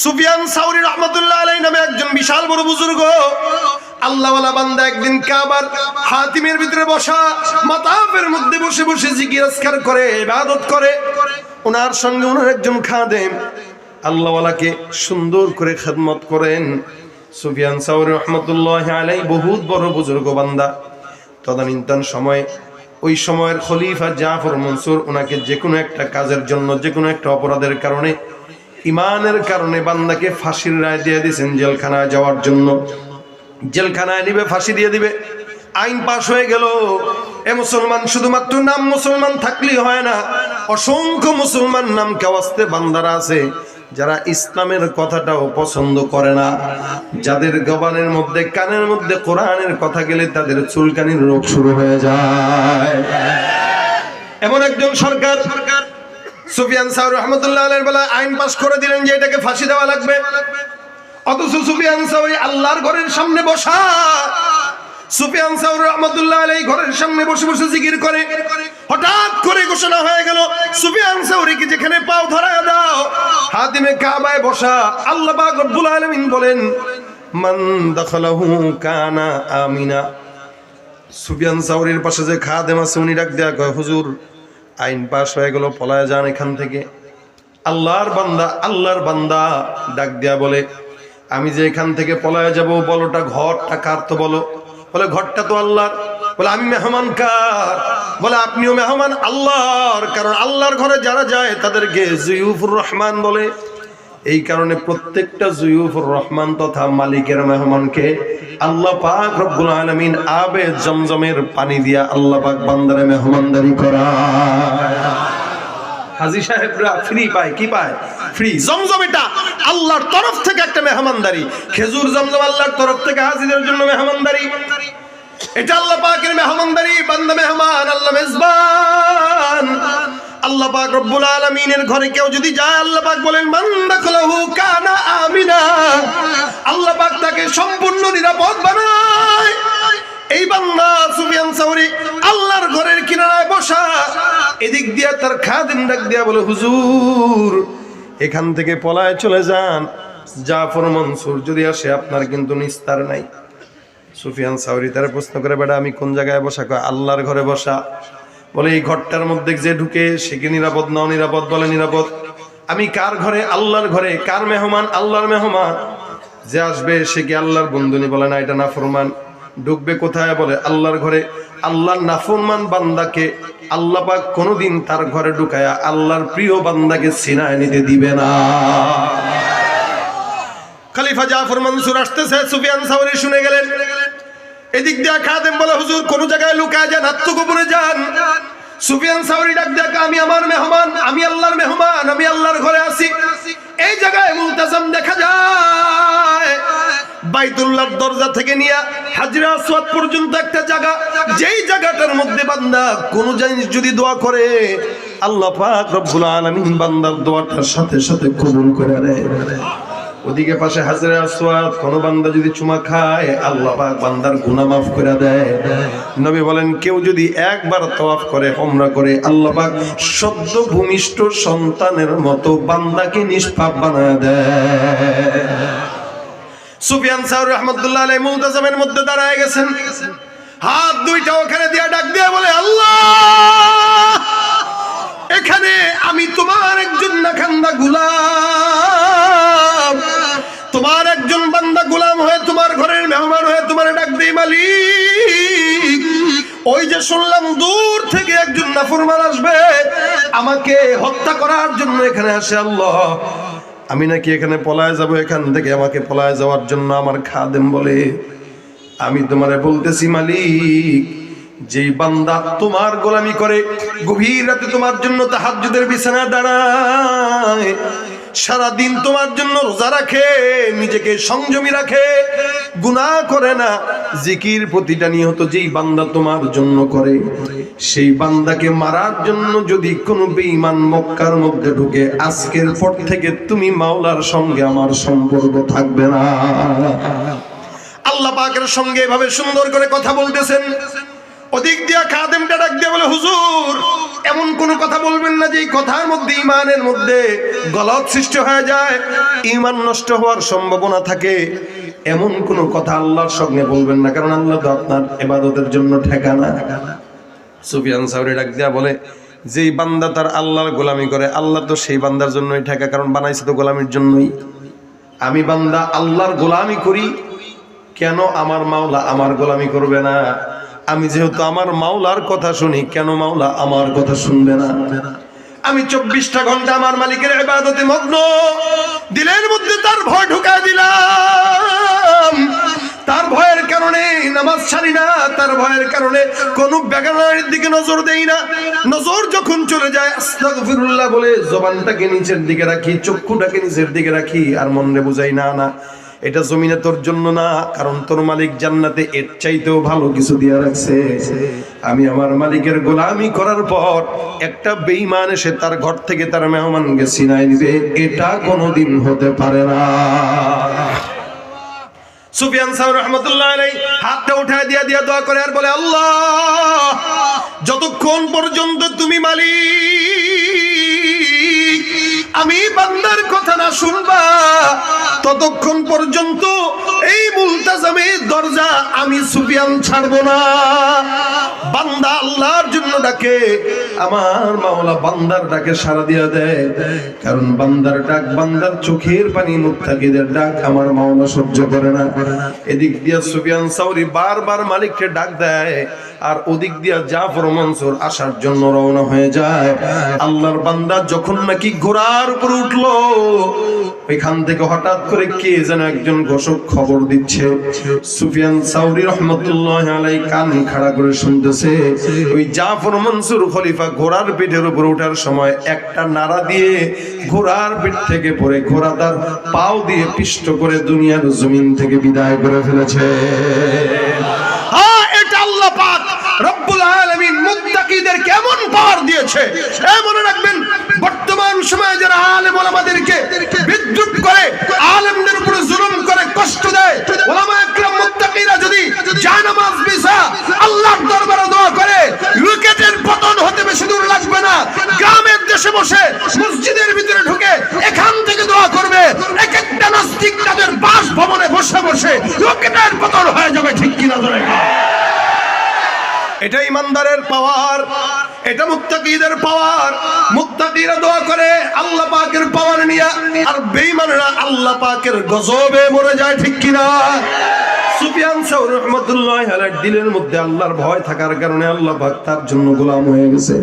সুফিয়ান সাউরি রাহমাতুল্লাহ আলাইহি নামে একজন বিশাল বড় বুজুর্গ আল্লাহওয়ালা বান্দা একদিন কাবার হাতিমের ভিতরে বসা মাতাফের মধ্যে বসে বসে জিকির আজকার করে ইবাদত করে। ওনার সঙ্গে ওনার একজন খাদেম আল্লাহওয়ালাকে সুন্দর করে খেদমত করেন। সুফিয়ান সাউরি রাহমাতুল্লাহ আলাইহি বহুত বড় বুজুর্গ বান্দা। তদানীন্তন সময় ওই সময়ের খলিফা জাফর মনসুর ওনাকে যে কোনো একটা কাজের জন্য, যে কোনো একটা অপরাধের কারণে, ইমানের কারণে বান্দাকে ফাঁসির রায় দিয়ে দিয়েছেন জেলখানায় যাওয়ার জন্য। জেলখানায় নিবে, ফাঁসি দিয়ে দিবে। আইন পাশ হয়ে গেল। এ মুসলমান শুধুমাত্র নাম মুসলমান থাকলেই হয় না, অসংখ্য মুসলমান নাম কাওয়াস্তে বান্দারা আছে যারা ইসলামের কথাটাও পছন্দ করে না, যাদের জবানের মধ্যে কানের মধ্যে কোরআনের কথা গেলে তাদের চুলকানির রোগ শুরু হয়ে যায়। এমন একজন সরকার সুফিয়ান সাউরি রাহমাতুল্লাহ আলাইহির বেলা আইন পাশ করে দিলেন যে এটাকে ফাঁসি দেওয়া লাগবে। অথচ সুফিয়ান সাউরি আল্লাহর ঘরের সামনে বসা, সুফিয়ান সাউরি রাহমাতুল্লাহ আলাইহি ঘরের সামনে বসে বসে জিকির করে। হঠাৎ করে ঘোষণা হয়ে গেল সুফিয়ান সাউরিকে যেখানে পাও ধরায় দাও। হাতিমে কাবায় বসা আল্লাহ পাক রব্বুল আলামিন বলেন মান দাখালাহু কানা আমিনা। সুফিয়ান সাউরির পাশে যে খাদেম আছে উনি ডাক দেয়া কয়, হুজুর আইন পাশ হয়ে গেল, পলায় যান এখান থেকে। আল্লাহর বান্দা ডাক দেয়া বলে, আমি যে এখান থেকে পলায় যাব, বলোটা ঘরটা কার? তো বলো। বলে ঘরটা তো আল্লাহর। বলে আমি মেহমান কার? বলে আপনিও মেহমান আল্লাহর, কারণ আল্লাহর ঘরে যারা যায় তাদেরকে জুয়ুফুর রহমান বলে। এই কারণে প্রত্যেকটা জুয়ুফুর রহমান তথা মালিকের মেহমানকে আল্লাহ পাক রব্বুল আলামিন আবে জমজমের পানি দিয়া আল্লাহ পাক বান্দারে মেহমানদারি করায়। হাজী সাহেবরা ফ্রি পায়। কি পায়? ফ্রি। জমজম এটা আল্লাহর তরফ থেকে একটা মেহমানদারি। খেজুর জমজম আল্লাহর তরফ থেকে হাজীদের জন্য মেহমানদারি। এটা আল্লাহ পাকের মেহমানদারি। বান্দা মেহমান, আল্লাহ মেজবান। আল্লাহ পাক রব্বুল আলামিনের ঘরে কেউ যদি যায়, আল্লাহ পাক বলেন মান দাখালাহু কানা আমিনা। আল্লাহ পাক তাকে সম্পূর্ণ নিরাপদ বানায়। এই বান্দা সুফিয়ান সাউরি আল্লাহর ঘরের কিনারায় বসা, এদিক দিয়ে তার খাদেম ডাক দিয়া বলে, হুজুর এখান থেকে পলায় চলে যান, জাফর মনসুর যদি আসে আপনার কিন্তু নিস্তার নাই। সুফিয়ান সাউরি তার প্রশ্ন করে, বেটা আমি কোন জায়গায় বসা? কয় আল্লাহর ঘরে বসা। বলে এই ঘরটার মধ্যে যে ঢুকে সে কি নিরাপদ না অনিরাপদ? বলে নিরাপদ। আমি কার ঘরে? আল্লাহর ঘরে। কার মেহমান? আল্লাহর মেহমান। যে আসবে সে কি আল্লাহর বন্ধুনি? বলে না, এটা নাফরমান। ঢুকবে কোথায়? বলে আল্লাহর ঘরে। আল্লাহর নাফরমান বান্দাকে আল্লাহ পাক কোনোদিন তার ঘরে ঢুকায়া আল্লাহর প্রিয় বান্দাকে সিনায় নিতে দিবে না। খলিফা জাফর মনসুর আসতেছে, সুফিয়ান সাউরি শুনে গেলেন। এদিক দিয়ে খাদেম বলে, হুজুর কোন জায়গায় লুকায় যান, আত্মগোপনে যান। সুফিয়ান সাউরি ডাক দেয়া, আমি আমার মেহমান, আমি আল্লাহর মেহমান, আমি আল্লাহর ঘরে আছি। এই জায়গায় মুলতাজাম দেখা যায় বাইতুল্লাহর দরজা থেকে নিয়ে হাজরা আসওয়াদ পর্যন্ত একটা জায়গা, যেই জায়গাটার মধ্যে বান্দা কোন জিনিস যদি দোয়া করে আল্লাহ পাক রব্বুল আলামিন বান্দার দোয়াটার সাথে সাথে কবুল করে নেয়। ওদিকে পাশে হাজরা আসওয়াদ, কোন বান্দা যদি চুমা খায় আল্লাহ পাক বান্দার গুনাহ মাফ করে দেয়। নবী বলেন কেউ যদি একবার তওয়াফ করে, উমরা করে, আল্লাহ পাক সদ্য ভূমিষ্ঠ সন্তানের মতো বান্দাকে নিষ্পাপ বানায় দেয়। সুফিয়ান সাউরি রাহমাতুল্লাহ আলাইহি মুলতাজামের মধ্যে দাঁড়ায় গেছেন, হাত দুইটা ওখানে দিয়া ডাক দিয়া বলে, আল্লাহ এখানে আমি তোমার একজন নাখান্দা গোলাম, তোমার একজন বান্দা গোলাম হয়ে তোমার ঘরের মেহমান হয়ে তোমার ডাক দেই মালিক। ওই যে শুনলাম দূর থেকে একজন নাফরমান আসবে আমাকে হত্যা করার জন্য এখানে আসে, আল্লাহ আমি নাকি এখানে পলায় যাব, এখান থেকে আমাকে পলায় যাওয়ার জন্য আমার খাদেম বলে, আমি তোমারে বলতেছি মালিক, যেই বান্দা তোমার গোলামি করে, গভীর রাতে তোমার জন্য তাহাজ্জুদের বিছানায় দাঁড়ায়, সারাদিন তোমার জন্য রোজা রাখে, নিজেকে সংযমী রাখে, গুনাহ করে না, জিকির প্রতিটা নিয়ত যেই বান্দা তোমার জন্য করে, সেই বান্দাকে মারার জন্য যদি কোনো বেঈমান মক্কার মধ্যে ঢুকে, আজকের পর থেকে তুমি মাওলার সঙ্গে আমার সম্পর্ক থাকবে না। আল্লাহ পাকের সঙ্গে এভাবে সুন্দর করে কথা বলতেছেন। ওদিক দিয়া খাদেমটা ডাক দিয়ে বলে, হুজুর এমন কোন কথা বলবেন না যে এই কথার মধ্যে ইমানের মধ্যে গলত সৃষ্টি হয়ে যায়, ইমান নষ্ট হওয়ার সম্ভাবনা থাকে। এমন কোন কথা আল্লাহর সঙ্গে বলবেন না, কারণ আল্লাহ তো আপনার ইবাদতের জন্য ঠেকানা। সুফিয়ান সাউরি ডাক দিয়া বলে, যেই বান্দা তার আল্লাহর গোলামি করে, আল্লাহ তো সেই বান্দার জন্যই ঠেকা, কারণ বানাইছে তো গোলামির জন্যই। আমি বান্দা আল্লাহর গোলামি করি, কেন আমার মাওলা আমার গোলামি করবে না? আমি যেহেতু আমার মাওলার কথা শুনি, কেন মাওলা আমার কথা শুনবে না? আমি 24টা ঘন্টা আমার মালিকের ইবাদতে মগ্ন, দিলের মধ্যে তার ভয় ঢুকা দিলাম, তার ভয়ের কারণে নামাজ ছাড়ি না, তার ভয়ের কারণে কোন বেগানার দিকে নজর দেই না। নজর যখন চলে যায় আস্তাগফিরুল্লাহ বলে জবানটাকে নিচের দিকে রাখি, চক্ষুটাকে নিচের দিকে রাখি, আর মনে বুঝাই না না এটা জমিনে তোর জন্য না, কারণ তোর মালিক জান্নাতে এর চাইতেও ভালো কিছু দিয়ে রাখছে। আমি আমার মালিকের গোলামি করার পর একটা বেঈমান এসে তার ঘর থেকে তার মেহমানকে ছিনাই দিবে, এটা কোনোদিন হতে পারে না। সুফিয়ান সাউরি রাহমাতুল্লাহ আলাইহি হাতটা উঠায় দিয়া দোয়া করে আর বলে, আল্লাহ যতক্ষণ পর্যন্ত তুমি মালিক আমি বান্দার কথা না শুনবা, ততক্ষণ পর্যন্ত এই মুলতাজামের দরজা আমি সুফিয়ান ছাড়বো না। বান্দা আল্লাহর জন্য ডাকে, আমার মাওলা বান্দার ডাকে সাড়া দিয়া দেয়, কারণ বান্দার ডাক, বান্দার চোখের পানি, মুত্তাকিদের ডাক আমার মাওলা সহ্য করে না। এদিক দিয়া সুফিয়ান সাউরি বারবার মালিককে ডাক দেয়, আর ওদিক দিয়া জাফর মনসুর আসার জন্য রওনা হয়ে যায়। আল্লাহর বান্দা যখন নাকি ঘোড়ার উপর উঠলো, এখান থেকে হঠাৎ করে কে যেন একজন ঘোষক খবর দিচ্ছে। সুফিয়ান সাউরি রাহমাতুল্লাহি আলাইহি কান খাড়া করে শুনতেছে, ওই জাফর মনসুর খলিফা ঘোড়ার পিঠের উপর ওঠার সময় একটা নাড়া দিয়ে ঘোড়ার পিঠ থেকে পড়ে ঘোড়া তার পাও দিয়ে পিষ্ট করে দুনিয়ার জমিন থেকে বিদায় করে ফেলেছে। এটা আল্লাহ পাক রব্বুল আলামিন মুত্তাকিদের কেমন পাওয়ার দিয়েছে। মনে রাখবেন, বর্তমান সময়ে যারা আলেম ওলামাদেরকে বিদ্রুপ করে, আলেমদের উপরে জুলুম করে, কষ্ট দেয়, ওলামা একরাম মুত্তাকিরা যদি জানামাজ বিছা আল্লাহর দরবারে দোয়া করে, উইকেটের পতন হতে বেশি দূর লাগবে না। গ্রামের দেশে বসে মসজিদের ভিতরে ঢুকে এখান থেকে দোয়া করবে, এক একটা নাস্তিক তাদের বাসভবনে বসে বসে উইকেটের পতন হয়ে যাবে। ঠিক কিনা ধরে? এটা ইমানদারের পাওয়ার, এটা মুত্তাকিদের পাওয়ার। মুত্তাকিরা দোয়া করে আল্লাহ পাকের পাওয়ার নিয়ে, আর বেঈমানরা আল্লাহ পাকের গজবে মরে যায়। ঠিক কিনা? সুফিয়ান সাউরি রাহমাতুল্লাহি আলাইহির দিলের মধ্যে আল্লাহর ভয় থাকার কারণে আল্লাহ পাক তার জন্য গোলাম হয়ে গেছে।